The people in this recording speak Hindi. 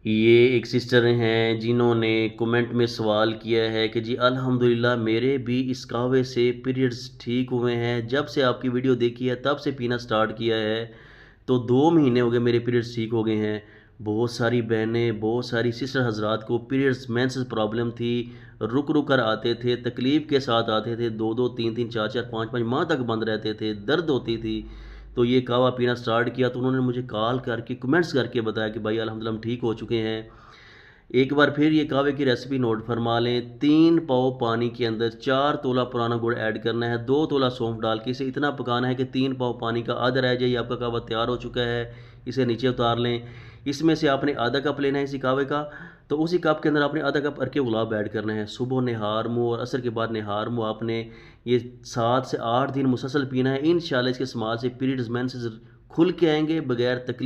ये एक सिस्टर हैं जिन्होंने कमेंट में सवाल किया है कि जी अल्हम्दुलिल्लाह मेरे भी इस कहवे से पीरियड्स ठीक हुए हैं। जब से आपकी वीडियो देखी है तब से पीना स्टार्ट किया है, तो 2 महीने हो गए मेरे पीरियड्स ठीक हो गए हैं। बहुत सारी बहनें, बहुत सारी सिस्टर हजरात को पीरियड्स मेंसेस प्रॉब्लम थी, रुक रुक कर आते थे, तकलीफ़ के साथ आते थे, 2-2 3-3 4-4 5-5 माह तक बंद रहते थे, दर्द होती थी। तो ये कहवा पीना स्टार्ट किया तो उन्होंने मुझे कॉल करके कमेंट्स करके बताया कि भाई अल्हम्दुलिल्लाह हम ठीक हो चुके हैं। एक बार फिर ये कहवे की रेसिपी नोट फरमा लें। 3 पाव पानी के अंदर 4 तोला पुराना गुड़ ऐड करना है, 2 तोला सौंफ डाल के इसे इतना पकाना है कि 3 पाव पानी का आधा रह जाए। आपका कहवा तैयार हो चुका है, इसे नीचे उतार लें। इसमें से आपने आधा कप लेना है इसी कहवे का, तो उसी कप के अंदर आपने आधा कप अरके गुलाब ऐड करना है। सुबह निहार मुँह और असर के बाद निहार मुँह आपने ये 7 से 8 दिन मुसलसल पीना है। इंशाल्लाह इसके इस्तेमाल से पीरियड्स मेंसेस खुल के आएंगे बगैर तकलीफ।